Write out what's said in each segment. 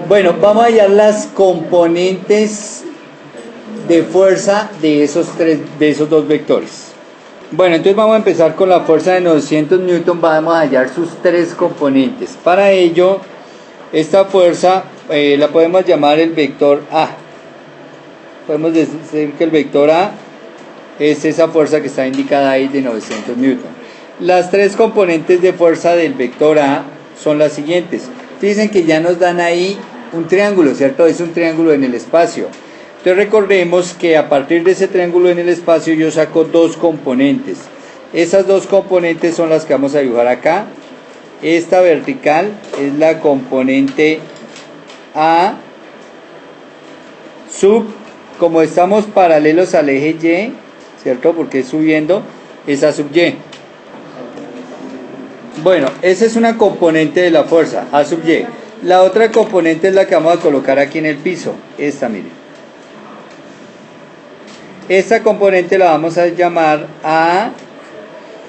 Bueno, vamos a hallar las componentes de fuerza de esos dos vectores. Bueno, entonces vamos a empezar con la fuerza de 900 newton. Vamos a hallar sus tres componentes. Para ello, esta fuerza la podemos llamar el vector A. Podemos decir que el vector A es esa fuerza que está indicada ahí de 900 newton. Las tres componentes de fuerza del vector A son las siguientes. Dicen que ya nos dan ahí un triángulo, ¿cierto? Es un triángulo en el espacio. Entonces recordemos que a partir de ese triángulo en el espacio yo saco dos componentes. Esas dos componentes son las que vamos a dibujar acá. Esta vertical es la componente A sub, como estamos paralelos al eje Y, ¿cierto? Porque es subiendo, es A sub Y. Bueno, esa es una componente de la fuerza, A sub Y. La otra componente es la que vamos a colocar aquí en el piso. Esta, miren. Esta componente la vamos a llamar A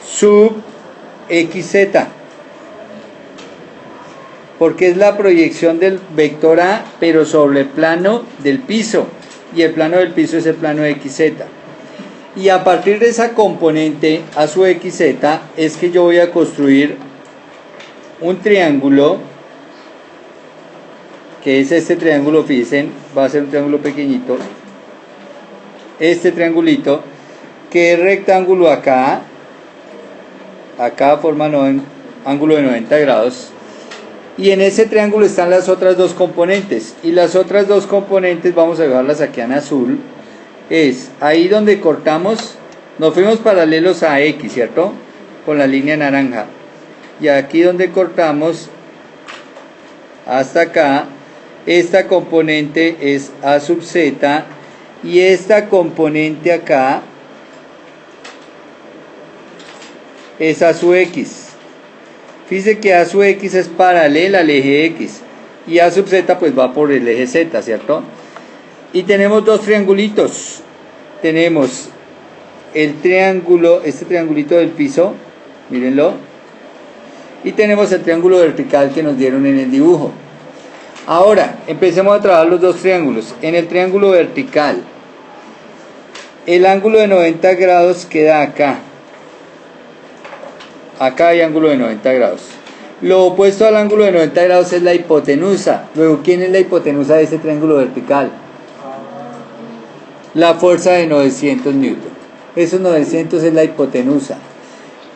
sub XZ, porque es la proyección del vector A, pero sobre el plano del piso, y el plano del piso es el plano XZ. Y a partir de esa componente A sub XZ es que yo voy a construir un triángulo, que es este triángulo, fíjense, va a ser un triángulo pequeñito, este triangulito, que es rectángulo acá forma ángulo de 90 grados, y en ese triángulo están las otras dos componentes, y las otras dos componentes vamos a dejarlas aquí en azul. Es ahí donde cortamos, nos fuimos paralelos a X, ¿cierto? Con la línea naranja, y aquí donde cortamos hasta acá, esta componente es A sub Z, y esta componente acá es A sub X. Fíjense que A sub X es paralela al eje X, y A sub Z pues va por el eje Z, ¿cierto? Y tenemos dos triangulitos. Tenemos el triángulo, este triangulito del piso, mírenlo, y tenemos el triángulo vertical que nos dieron en el dibujo. Ahora, empecemos a trabajar los dos triángulos. En el triángulo vertical, el ángulo de 90 grados queda acá. Acá hay ángulo de 90 grados. Lo opuesto al ángulo de 90 grados es la hipotenusa. Luego, ¿quién es la hipotenusa de este triángulo vertical? La fuerza de 900 newton. Esos 900 es la hipotenusa.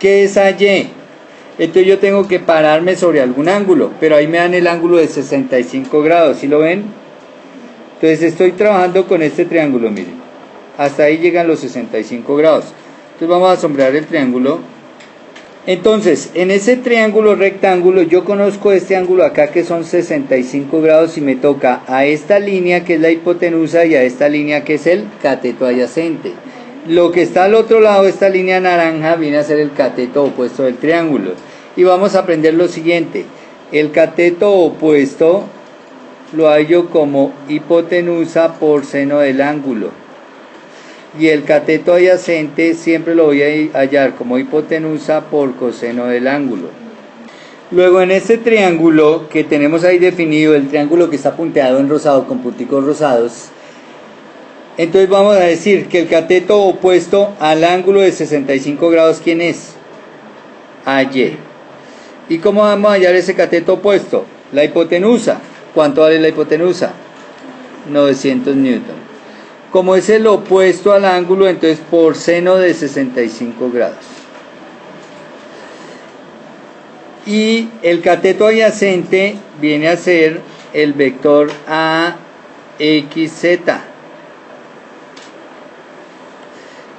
¿Qué es AY? Entonces yo tengo que pararme sobre algún ángulo, pero ahí me dan el ángulo de 65 grados, ¿sí lo ven? Entonces estoy trabajando con este triángulo, miren. Hasta ahí llegan los 65 grados. Entonces vamos a sombrear el triángulo. Entonces, en ese triángulo rectángulo yo conozco este ángulo acá que son 65 grados y me toca a esta línea que es la hipotenusa y a esta línea que es el cateto adyacente. Lo que está al otro lado de esta línea naranja viene a ser el cateto opuesto del triángulo. Y vamos a aprender lo siguiente. El cateto opuesto lo hallo como hipotenusa por seno del ángulo. Y el cateto adyacente siempre lo voy a hallar como hipotenusa por coseno del ángulo. Luego en este triángulo que tenemos ahí definido, el triángulo que está punteado en rosado con punticos rosados, entonces vamos a decir que el cateto opuesto al ángulo de 65 grados, ¿quién es? AY. ¿Y cómo vamos a hallar ese cateto opuesto? La hipotenusa. ¿Cuánto vale la hipotenusa? 900 newton. Como es el opuesto al ángulo, entonces por seno de 65 grados. Y el cateto adyacente viene a ser el vector AXZ.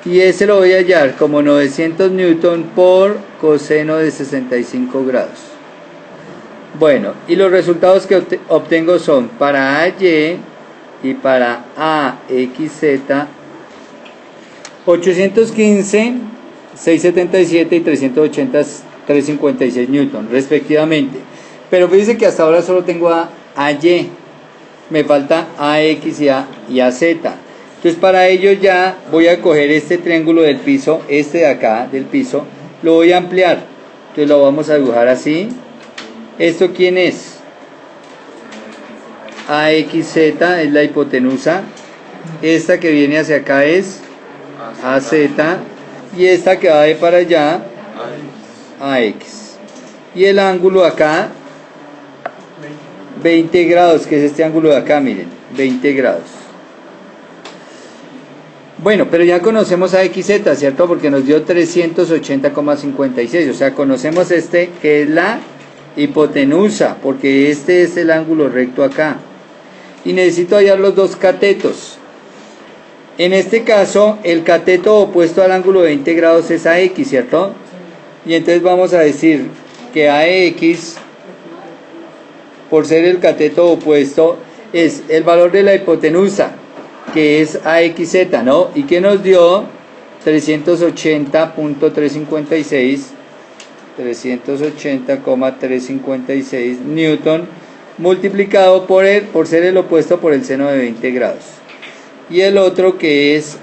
Y ese lo voy a hallar como 900 newton por coseno de 65 grados. Bueno, y los resultados que obtengo son para AY y para AXZ 815, 677 y 380, 356 newton respectivamente. Pero fíjense que hasta ahora solo tengo a AY, me falta AX y AZ. Entonces para ello ya voy a coger este triángulo del piso, este de acá del piso, lo voy a ampliar. Entonces lo vamos a dibujar así. ¿Esto quién es? AXZ es la hipotenusa, esta que viene hacia acá es AZ, y esta que va de para allá, AX. Y el ángulo acá, 20 grados, que es este ángulo de acá, miren, 20 grados. Bueno, pero ya conocemos a XZ, ¿cierto? Porque nos dio 380,56, o sea, conocemos este que es la hipotenusa, porque este es el ángulo recto acá. Y necesito hallar los dos catetos. En este caso, el cateto opuesto al ángulo de 20 grados es AX, ¿cierto? Y entonces vamos a decir que AX, por ser el cateto opuesto, es el valor de la hipotenusa, que es AXZ, ¿no? Y que nos dio 380,356 newton, multiplicado por ser el opuesto por el seno de 20 grados. Y el otro, que es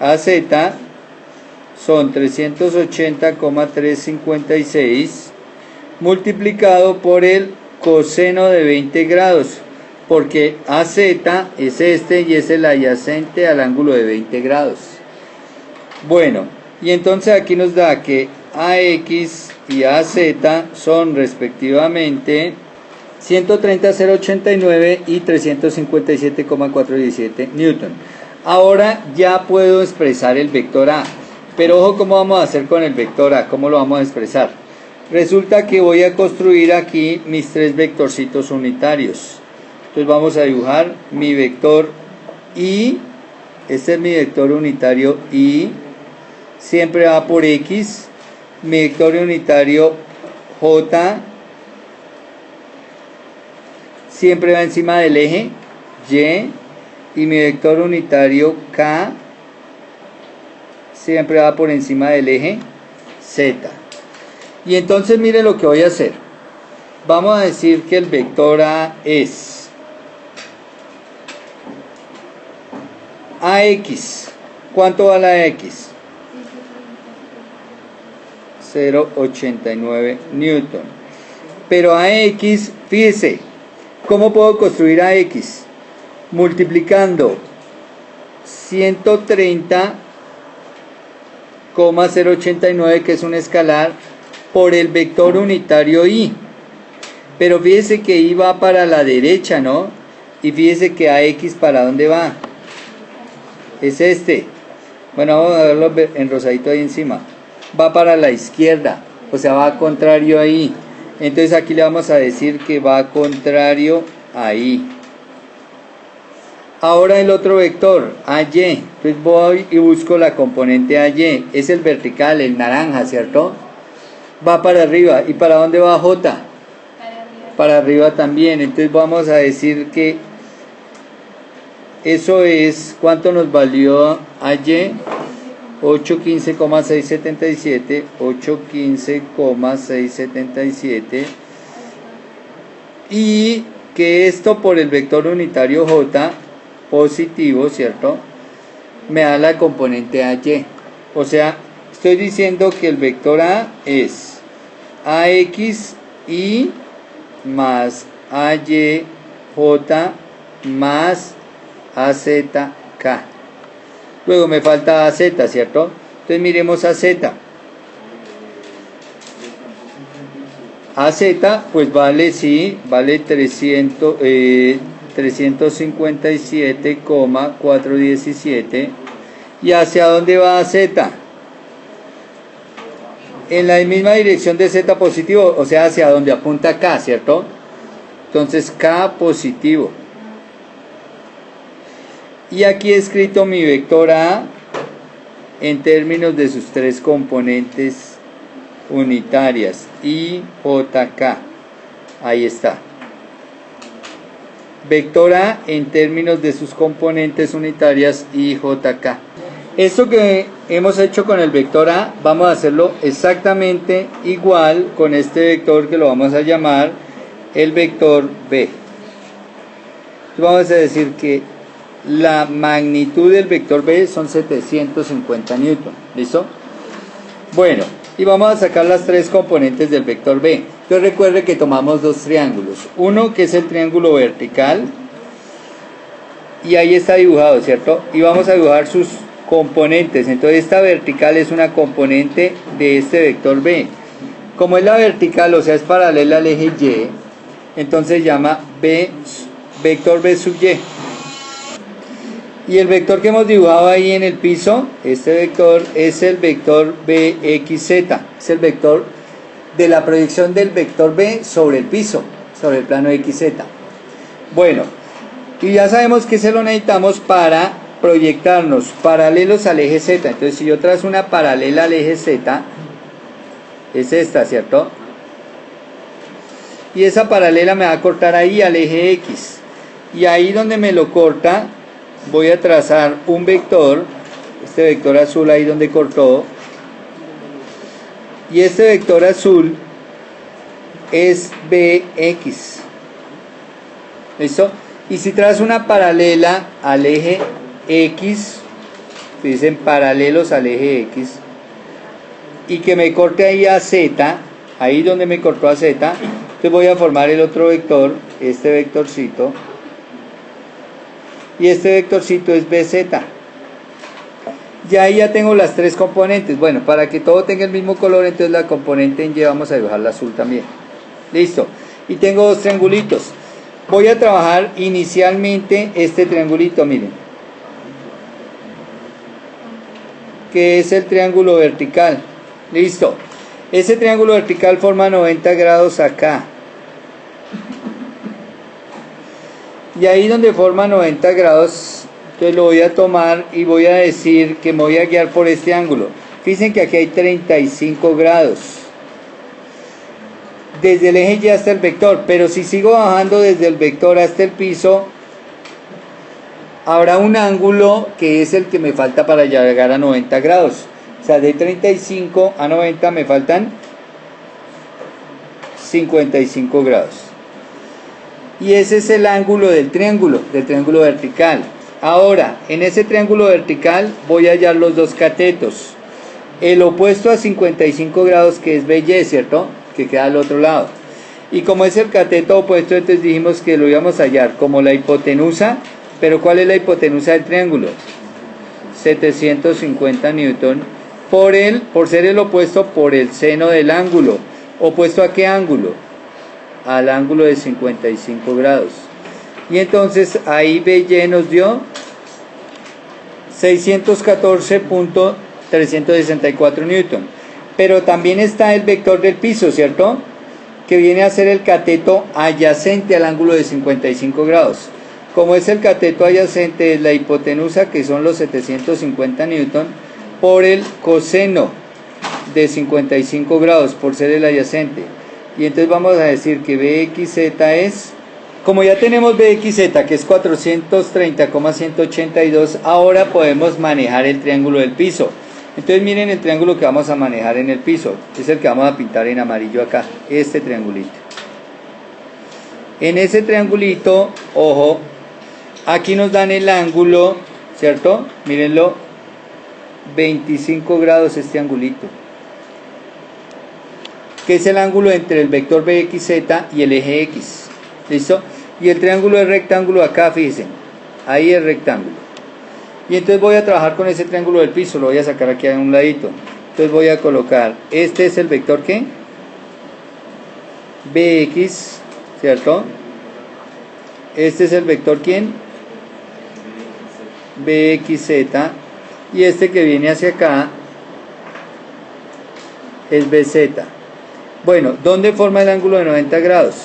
AZ, son 380,356 multiplicado por el coseno de 20 grados, porque AZ es este y es el adyacente al ángulo de 20 grados. Bueno, y entonces aquí nos da que AX y AZ son respectivamente 130,089 y 357,417 newton. Ahora ya puedo expresar el vector A, pero ojo cómo vamos a hacer con el vector A, cómo lo vamos a expresar. Resulta que voy a construir aquí mis tres vectorcitos unitarios. Entonces vamos a dibujar mi vector I, este es mi vector unitario I, siempre va por X, mi vector unitario J, siempre va encima del eje Y, y mi vector unitario K siempre va por encima del eje Z. Y entonces miren lo que voy a hacer. Vamos a decir que el vector A es AX. ¿Cuánto va la X? 0,89 newton. Pero AX, fíjese, ¿cómo puedo construir AX? Multiplicando 130,089, que es un escalar, por el vector unitario I. Pero fíjese que I va para la derecha, ¿no? Y fíjese que AX, ¿para dónde va? Es este. Bueno, vamos a verlo en rosadito ahí encima. Va para la izquierda, o sea, va contrario ahí. Entonces aquí le vamos a decir que va contrario ahí. Ahora el otro vector, AY. Entonces voy y busco la componente AY. Es el vertical, el naranja, ¿cierto? Va para arriba. ¿Y para dónde va J? Para arriba. Para arriba también. Entonces vamos a decir que eso es, ¿cuánto nos valió AY? 815,677, 815,677, y que esto por el vector unitario J positivo, ¿cierto? Me da la componente AY. O sea, estoy diciendo que el vector A es AX y más AY J más AZK. Luego me falta AZ, ¿cierto? Entonces miremos AZ. AZ, pues vale, sí, vale 357,417. ¿Y hacia dónde va AZ? En la misma dirección de Z positivo, o sea, hacia donde apunta K, ¿cierto? Entonces K positivo. Y aquí he escrito mi vector A en términos de sus tres componentes unitarias, I, J, K. Ahí está. Vector A en términos de sus componentes unitarias, I, J, K. Esto que hemos hecho con el vector A, vamos a hacerlo exactamente igual con este vector que lo vamos a llamar el vector B. Entonces vamos a decir que la magnitud del vector B son 750 newton. ¿Listo? Bueno, y vamos a sacar las tres componentes del vector B. Entonces recuerde que tomamos dos triángulos. Uno que es el triángulo vertical. Y ahí está dibujado, ¿cierto? Y vamos a dibujar sus componentes. Entonces esta vertical es una componente de este vector B. Como es la vertical, o sea, es paralela al eje Y, entonces se llama vector B sub Y. Y el vector que hemos dibujado ahí en el piso, este vector es el vector BXZ. Es el vector de la proyección del vector B sobre el piso, sobre el plano XZ. Bueno, y ya sabemos que se lo necesitamos para proyectarnos paralelos al eje Z. Entonces si yo trazo una paralela al eje Z, es esta, ¿cierto? Y esa paralela me va a cortar ahí al eje X. Y ahí donde me lo corta, voy a trazar un vector, este vector azul ahí donde cortó. Y este vector azul es BX. ¿Listo? Y si trazo una paralela al eje X, dicen paralelos al eje X, y que me corte ahí a Z, ahí donde me cortó a Z, entonces voy a formar el otro vector, este vectorcito, y este vectorcito es BZ. Y ahí ya tengo las tres componentes. Bueno, para que todo tenga el mismo color, entonces la componente en Y vamos a dibujarla azul también. Listo. Y tengo dos triangulitos. Voy a trabajar inicialmente este triangulito, miren, que es el triángulo vertical. Listo. Ese triángulo vertical forma 90 grados acá. Y ahí donde forma 90 grados, entonces lo voy a tomar y voy a decir que me voy a guiar por este ángulo. Fíjense que aquí hay 35 grados. Desde el eje Y hasta el vector, pero si sigo bajando desde el vector hasta el piso, habrá un ángulo que es el que me falta para llegar a 90 grados. O sea, de 35 a 90 me faltan 55 grados. Y ese es el ángulo del triángulo vertical. Ahora, en ese triángulo vertical voy a hallar los dos catetos. El opuesto a 55 grados, que es BY, ¿cierto? Que queda al otro lado. Y como es el cateto opuesto, entonces dijimos que lo íbamos a hallar como la hipotenusa. Pero ¿cuál es la hipotenusa del triángulo? 750 newton por ser el opuesto por el seno del ángulo. ¿Opuesto a qué ángulo? Al ángulo de 55 grados. Y entonces ahí BY nos dio 614.364 newton. Pero también está el vector del piso, ¿cierto? Que viene a ser el cateto adyacente al ángulo de 55 grados. Como es el cateto adyacente, es la hipotenusa, que son los 750 newton, por el coseno de 55 grados, por ser el adyacente. Y entonces vamos a decir que BXZ es, como ya tenemos BXZ, que es 430,182, ahora podemos manejar el triángulo del piso. Entonces miren el triángulo que vamos a manejar en el piso, es el que vamos a pintar en amarillo acá, este triangulito. En ese triangulito, ojo, aquí nos dan el ángulo, ¿cierto? Mírenlo, 25 grados este angulito, que es el ángulo entre el vector BXZ y el eje X. ¿Listo? Y el triángulo es rectángulo acá, fíjense, ahí es rectángulo. Y entonces voy a trabajar con ese triángulo del piso, lo voy a sacar aquí a un ladito. Entonces voy a colocar, este es el vector ¿qué? BX, ¿cierto? Este es el vector ¿quién? BXZ. Y este que viene hacia acá es BZ. Bueno, ¿dónde forma el ángulo de 90 grados?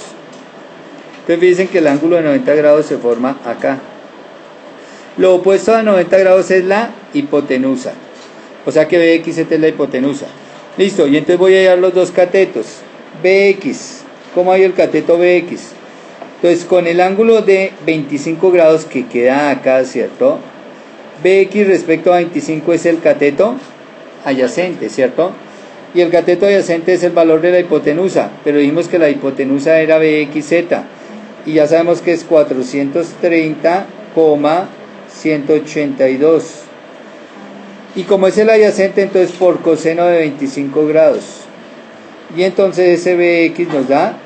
Entonces dicen que el ángulo de 90 grados se forma acá. Lo opuesto a 90 grados es la hipotenusa. O sea que BXZ es la hipotenusa. Listo, y entonces voy a hallar los dos catetos. BX, ¿cómo hay el cateto BX? Entonces con el ángulo de 25 grados que queda acá, ¿cierto? BX respecto a 25 es el cateto adyacente, ¿cierto? Y el cateto adyacente es el valor de la hipotenusa, pero dijimos que la hipotenusa era BXZ. Y ya sabemos que es 430,182. Y como es el adyacente, entonces por coseno de 25 grados. Y entonces ese Bx nos da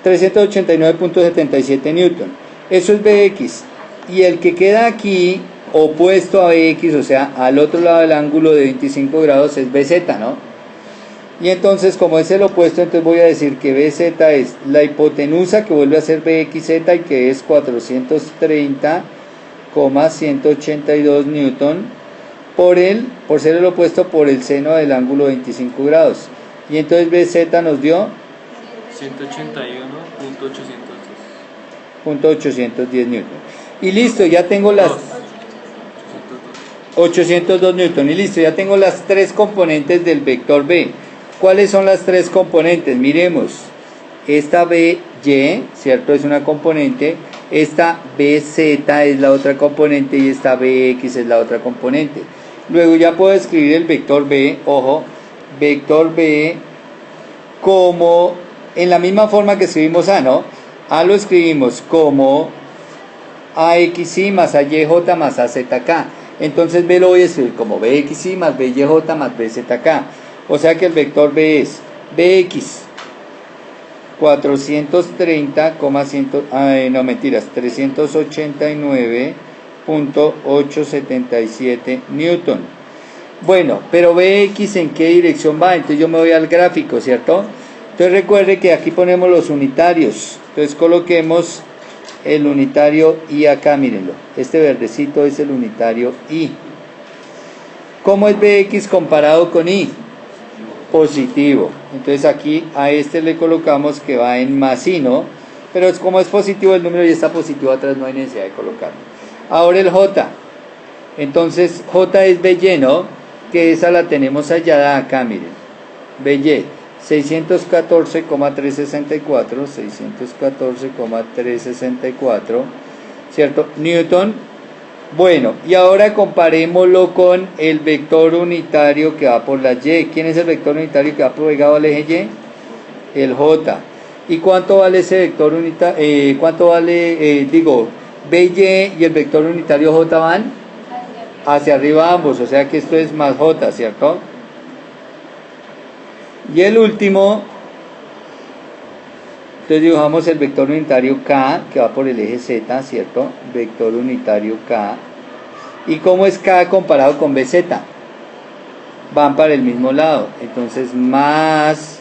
389.77 newton. Eso es Bx. Y el que queda aquí, opuesto a Bx, o sea, al otro lado del ángulo de 25 grados, es Bz, ¿no? Y entonces, como es el opuesto, entonces voy a decir que Bz es la hipotenusa, que vuelve a ser Bxz, y que es 430,182 newton, por ser el opuesto, por el seno del ángulo de 25 grados. Y entonces Bz nos dio 181.810 newton. Y listo, ya tengo las 802 newton. Y listo, ya tengo las tres componentes del vector B. ¿Cuáles son las tres componentes? Miremos, esta BY, ¿cierto? Es una componente, esta BZ es la otra componente y esta BX es la otra componente. Luego ya puedo escribir el vector B, ojo, vector B como en la misma forma que escribimos A, ¿no? A lo escribimos como AXY más AYJ más AZK. Entonces B lo voy a escribir como BXY más BYJ más BZK. O sea que el vector B es Bx 389.877 newton. Bueno, pero Bx ¿en qué dirección va? Entonces yo me voy al gráfico, ¿cierto? Entonces recuerde que aquí ponemos los unitarios. Entonces coloquemos el unitario I acá, mírenlo. Este verdecito es el unitario I. ¿Cómo es Bx comparado con I? Positivo. Entonces aquí a este le colocamos que va en más I, ¿no? Pero como es positivo, el número ya está positivo atrás, no hay necesidad de colocarlo. Ahora el J. Entonces J es BY, ¿no? Que esa la tenemos hallada acá, miren. BY 614,364, ¿cierto? Newton. Bueno, y ahora comparémoslo con el vector unitario que va por la Y. ¿Quién es el vector unitario que va pegado al eje Y? El J. ¿Y cuánto vale ese vector unitario? ¿Cuánto vale, BY y el vector unitario J van hacia arriba ambos? O sea que esto es más J, ¿cierto? Y el último, entonces dibujamos el vector unitario K, que va por el eje Z, ¿cierto? Vector unitario K. ¿Y cómo es K comparado con BZ? Van para el mismo lado. Entonces, más,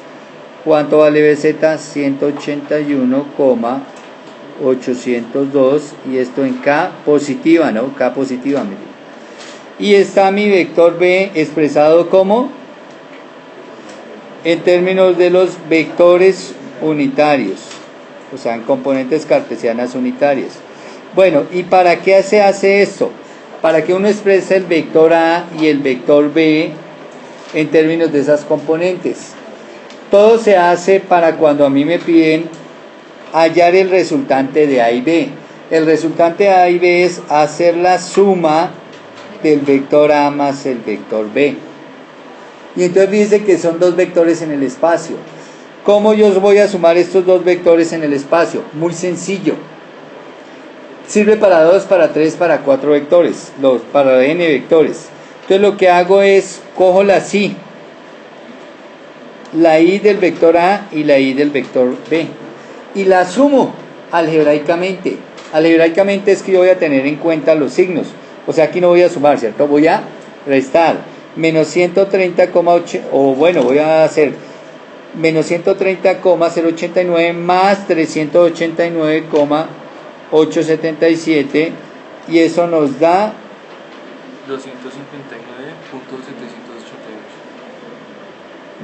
¿cuánto vale BZ? 181,802. Y esto en K positiva, ¿no? K positiva, miren. Y está mi vector B expresado como, en términos de los vectores unitarios, o sea, en componentes cartesianas unitarias. Bueno, ¿y para qué se hace esto? Para que uno exprese el vector A y el vector B en términos de esas componentes. Todo se hace para cuando a mí me piden hallar el resultante de A y B. El resultante de A y B es hacer la suma del vector A más el vector B. Y entonces dice que son dos vectores en el espacio. ¿Cómo yo voy a sumar estos dos vectores en el espacio? Muy sencillo. Sirve para 2, para 3, para 4 vectores, para n vectores. Entonces lo que hago es, cojo las I, la I del vector A y la I del vector B, y la sumo algebraicamente. Algebraicamente es que yo voy a tener en cuenta los signos. O sea, aquí no voy a sumar, ¿cierto? Voy a restar. Menos 130,8, o bueno, voy a hacer menos 130,089 más 389,877, y eso nos da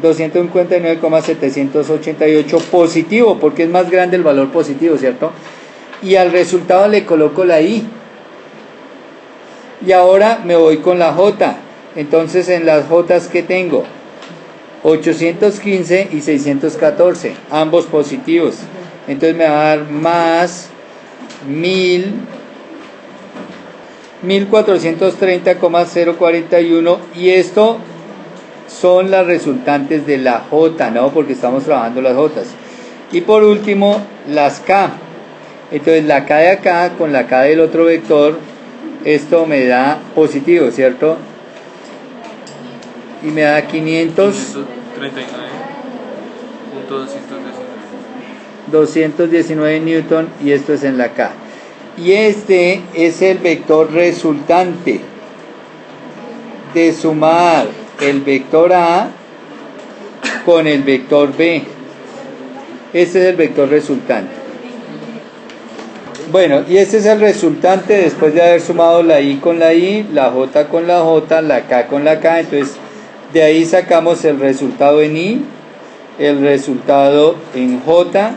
259,788 positivo, porque es más grande el valor positivo, ¿cierto? Y al resultado le coloco la I. Y ahora me voy con la J. Entonces en las Jotas que tengo 815 y 614, ambos positivos. Entonces me va a dar más 1430,041, y esto son las resultantes de la J, ¿no? Porque estamos trabajando las Jotas. Y por último, las K. Entonces la K de acá con la K del otro vector, esto me da positivo, ¿cierto? Y me da 500 219 newton, y esto es en la K. Y este es el vector resultante de sumar el vector A con el vector B. Este es el vector resultante. Bueno, y este es el resultante después de haber sumado la I con la I, la J con la J, la K con la K. Entonces, de ahí sacamos el resultado en I, el resultado en J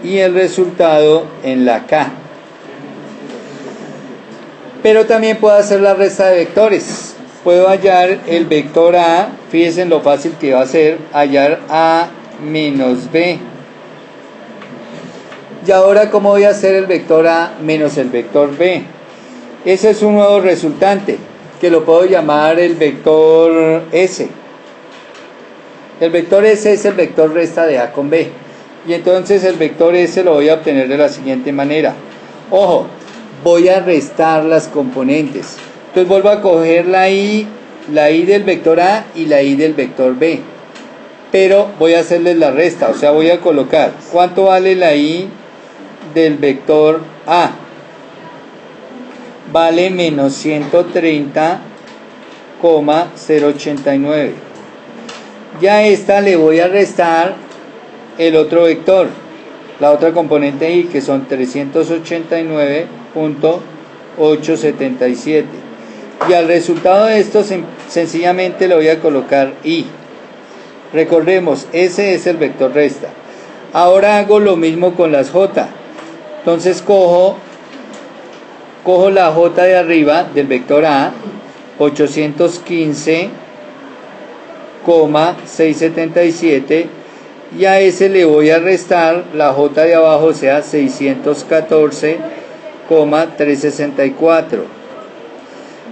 y el resultado en la K. Pero también puedo hacer la resta de vectores. Puedo hallar el vector A, fíjense en lo fácil que va a ser hallar A menos B. Y ahora, ¿cómo voy a hacer el vector A menos el vector B? Ese es un nuevo resultante, que lo puedo llamar el vector S. El vector S es el vector resta de A con B. Y entonces el vector S lo voy a obtener de la siguiente manera. Ojo, voy a restar las componentes. Entonces vuelvo a coger la I del vector A y la I del vector B. Pero voy a hacerles la resta, o sea, voy a colocar ¿cuánto vale la I del vector A? Vale menos 130,089. Ya a esta le voy a restar el otro vector, la otra componente I, que son 389.877. Y al resultado de esto sencillamente le voy a colocar I. Recordemos, ese es el vector resta. Ahora hago lo mismo con las J. Entonces cojo la J de arriba del vector A, 815,677, y a ese le voy a restar la J de abajo, o sea, 614,364.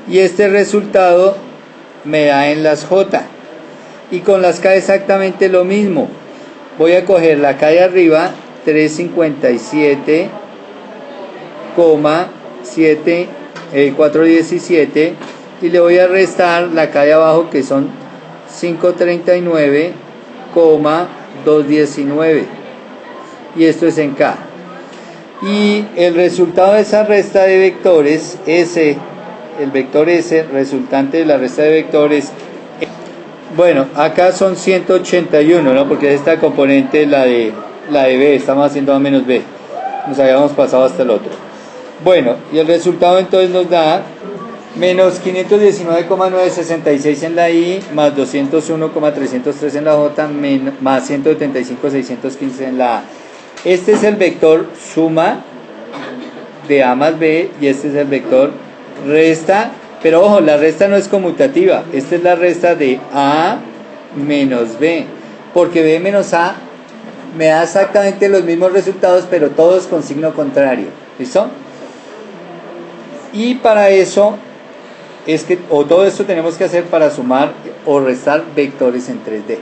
Y este resultado me da en las J. Y con las K exactamente lo mismo. Voy a coger la K de arriba, 357,417, y le voy a restar la K de abajo, que son 539,219. Y esto es en K. Y el resultado de esa resta de vectores, S, el vector S, resultante de la resta de vectores, bueno, acá son 181, ¿no? Porque esta componente, la de B, estamos haciendo A menos B. Nos habíamos pasado hasta el otro. Bueno, y el resultado entonces nos da menos 519,966 en la I, más 201,303 en la J, más 175,615 en la A. Este es el vector suma de A más B, y este es el vector resta. Pero ojo, la resta no es conmutativa. Esta es la resta de A menos B, porque B menos A me da exactamente los mismos resultados, pero todos con signo contrario. ¿Listo? Y para eso todo esto tenemos que hacer para sumar o restar vectores en 3D.